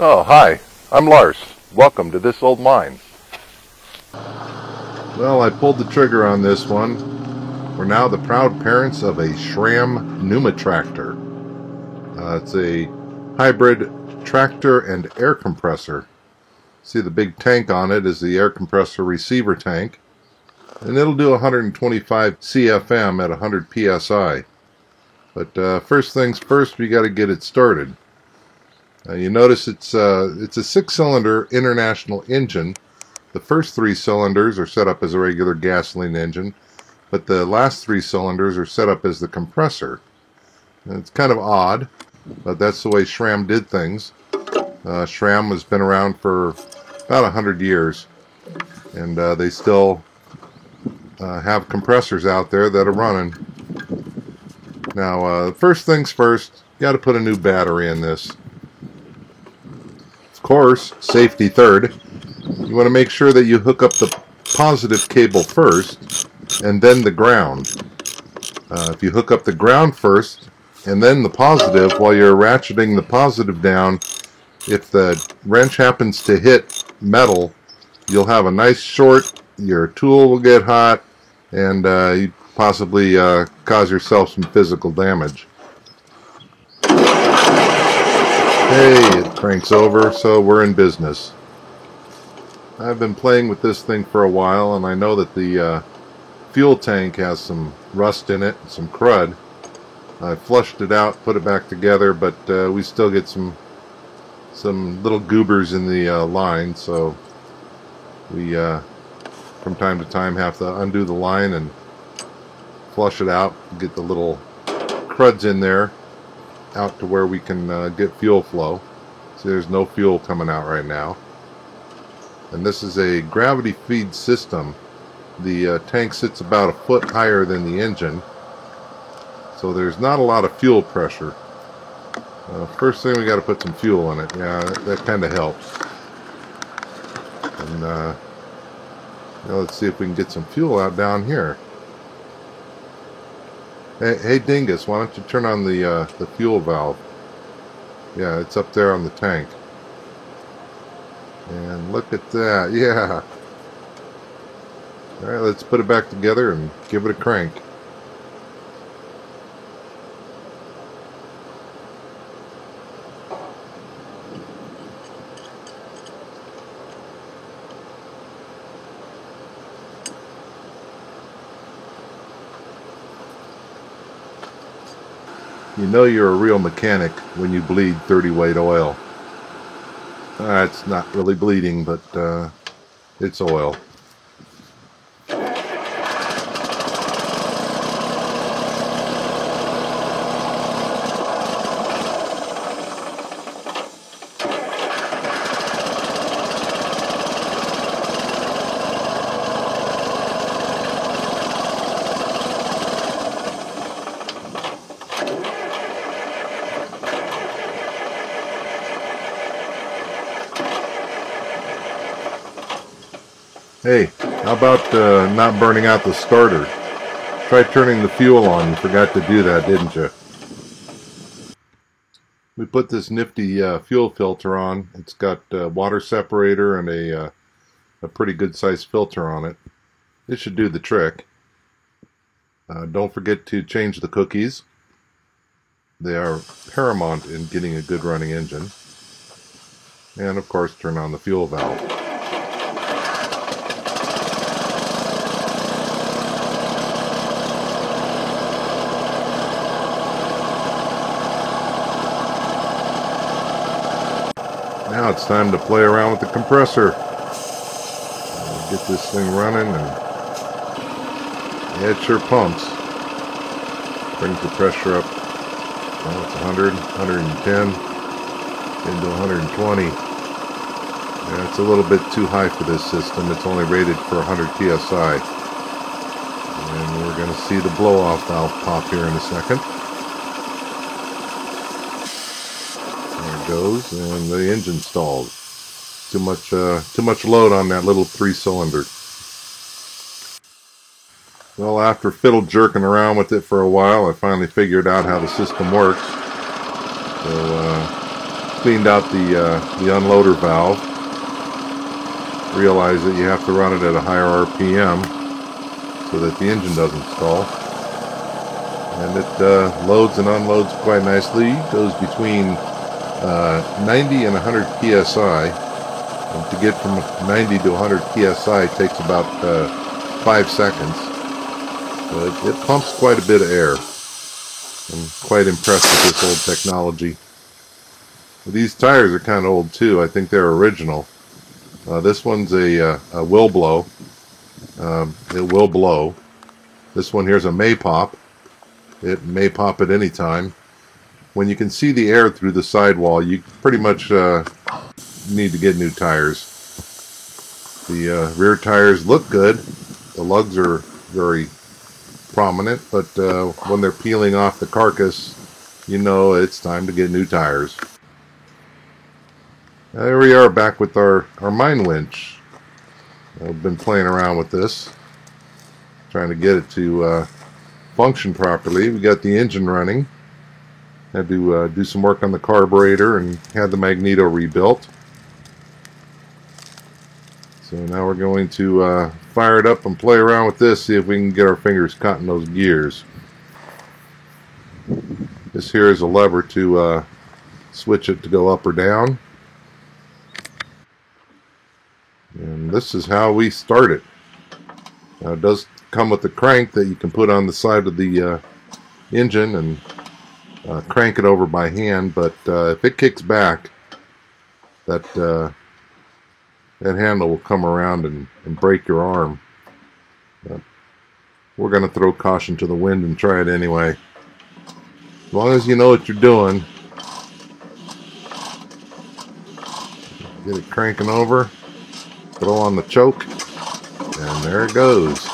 Oh, hi. I'm Lars. Welcome to This Old Mine. Well, I pulled the trigger on this one. We're now the proud parents of a SRAM Pneumatractor. It's a hybrid tractor and air compressor. See the big tank on it is the air compressor receiver tank. And it'll do 125 CFM at 100 PSI. But first things first, we got to get it started. You notice it's a 6-cylinder International engine. The first 3 cylinders are set up as a regular gasoline engine, but the last 3 cylinders are set up as the compressor. And it's kind of odd, but that's the way SRAM did things. SRAM has been around for about 100 years, and they still have compressors out there that are running. Now, first things first, you got to put a new battery in this. Of course, safety third. You want to make sure that you hook up the positive cable first and then the ground. If you hook up the ground first and then the positive, while you're ratcheting the positive down, if the wrench happens to hit metal, you'll have a nice short, your tool will get hot, and you possibly cause yourself some physical damage. Hey, it cranks over, so we're in business. I've been playing with this thing for a while, and I know that the fuel tank has some rust in it, some crud. I flushed it out, put it back together, but we still get some little goobers in the line, so we from time to time have to undo the line and flush it out, get the little cruds in there out to where we can get fuel flow. See, there's no fuel coming out right now. And this is a gravity feed system. The tank sits about a foot higher than the engine, so there's not a lot of fuel pressure. First thing, we got to put some fuel in it. Yeah, that kind of helps. And now let's see if we can get some fuel out down here. Hey Dingus, why don't you turn on the fuel valve? Yeah, it's up there on the tank. And look at that, yeah. Alright, let's put it back together and give it a crank. You know you're a real mechanic when you bleed 30 weight oil. It's not really bleeding, but it's oil. Hey, how about not burning out the starter? Try turning the fuel on. You forgot to do that, didn't you? We put this nifty fuel filter on. It's got a water separator and a pretty good sized filter on it. This should do the trick. Don't forget to change the cookies. They are paramount in getting a good running engine. And of course, turn on the fuel valve. Now it's time to play around with the compressor. Get this thing running, and yeah, it sure pumps. Brings the pressure up. Well, it's 100, 110, into 120. Yeah, it's a little bit too high for this system. It's only rated for 100 PSI. And we're going to see the blow-off valve pop here in a second. Goes, and the engine stalled. Too much load on that little 3-cylinder. Well, after fiddle jerking around with it for a while, I finally figured out how the system works. So Cleaned out the unloader valve. Realize that you have to run it at a higher RPM so that the engine doesn't stall. And it loads and unloads quite nicely. Goes between 90 and 100 psi. And to get from 90 to 100 psi takes about 5 seconds. So it pumps quite a bit of air. I'm quite impressed with this old technology. These tires are kind of old too. I think they're original. This one's a will blow. It will blow. This one here's a may pop. It may pop at any time. When you can see the air through the sidewall, you pretty much need to get new tires. The rear tires look good. The lugs are very prominent, but when they're peeling off the carcass, you know it's time to get new tires. There we are, back with our mine winch. I've been playing around with this, trying to get it to function properly. We got the engine running. Had to do some work on the carburetor and had the magneto rebuilt. So now we're going to fire it up and play around with this, see if we can get our fingers caught in those gears. This here is a lever to switch it to go up or down. And this is how we start it. Now it does come with a crank that you can put on the side of the engine and crank it over by hand, but if it kicks back, that handle will come around and break your arm. We're going to throw caution to the wind and try it anyway. As long as you know what you're doing. Get it cranking over. Throw on the choke, and there it goes.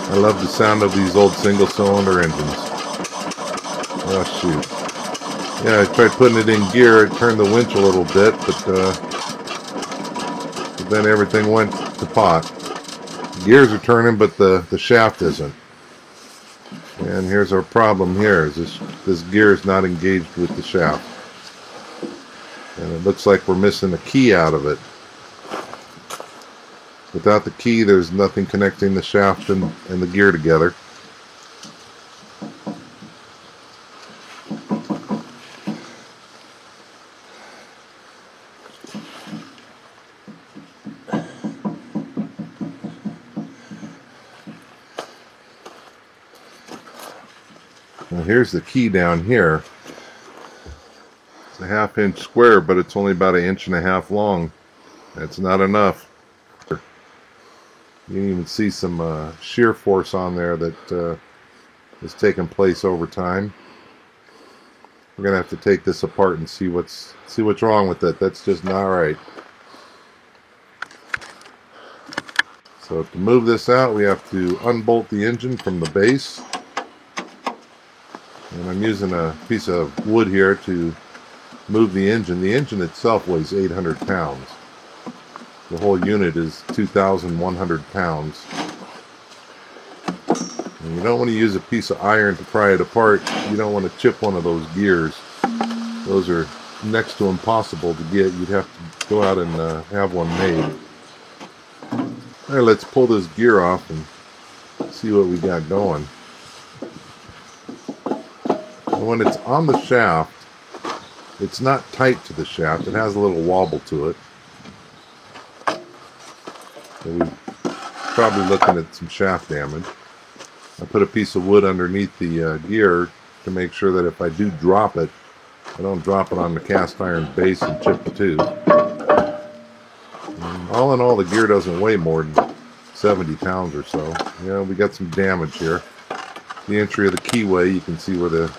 I love the sound of these old single-cylinder engines. Oh shoot. Yeah, I tried putting it in gear. It turned the winch a little bit, but then everything went to pot. The gears are turning, but the shaft isn't. And here's our problem here, is this gear is not engaged with the shaft. And it looks like we're missing a key out of it. Without the key, there's nothing connecting the shaft and the gear together. Now here's the key down here. It's a 1/2 inch square, but it's only about 1.5 inches long. That's not enough. You can even see some shear force on there that is taking place over time. We're gonna have to take this apart and see what's wrong with it. That's just not right. So to move this out, we have to unbolt the engine from the base. And I'm using a piece of wood here to move the engine. The engine itself weighs 800 pounds. The whole unit is 2,100 pounds. And you don't want to use a piece of iron to pry it apart. You don't want to chip one of those gears. Those are next to impossible to get. You'd have to go out and have one made. All right, let's pull this gear off and see what we got going. And when it's on the shaft, it's not tight to the shaft. It has a little wobble to it. So we're probably looking at some shaft damage. I put a piece of wood underneath the gear to make sure that if I do drop it, I don't drop it on the cast iron base and chip the tube. And all in all, the gear doesn't weigh more than 70 pounds or so. Yeah, we got some damage here. The entry of the keyway, you can see where the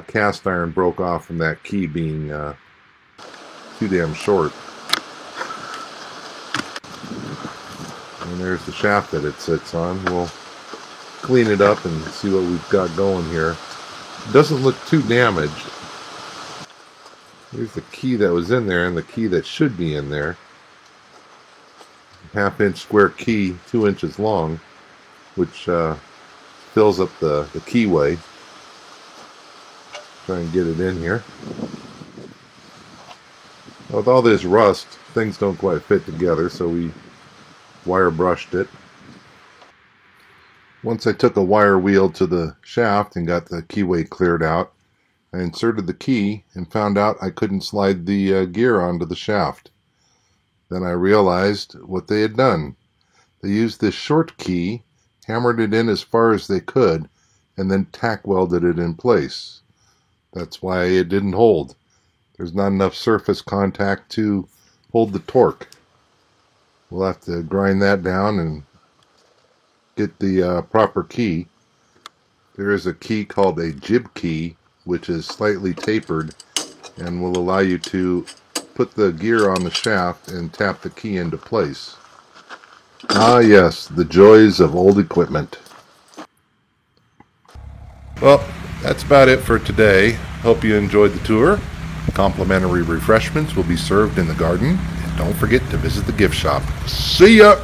cast iron broke off from that key being too damn short. And there's the shaft that it sits on. We'll clean it up and see what we've got going here. It doesn't look too damaged. Here's the key that was in there and the key that should be in there. 1/2 inch square key, 2 inches long, which fills up the keyway. Try and get it in here. With all this rust, things don't quite fit together, so we wire brushed it. Once I took a wire wheel to the shaft and got the keyway cleared out, I inserted the key and found out I couldn't slide the gear onto the shaft. Then I realized what they had done. They used this short key, hammered it in as far as they could, and then tack welded it in place. That's why it didn't hold. There's not enough surface contact to hold the torque. We'll have to grind that down and get the proper key. There is a key called a jib key, which is slightly tapered and will allow you to put the gear on the shaft and tap the key into place. Ah yes, the joys of old equipment. Well, that's about it for today. Hope you enjoyed the tour. Complimentary refreshments will be served in the garden. And don't forget to visit the gift shop. See ya!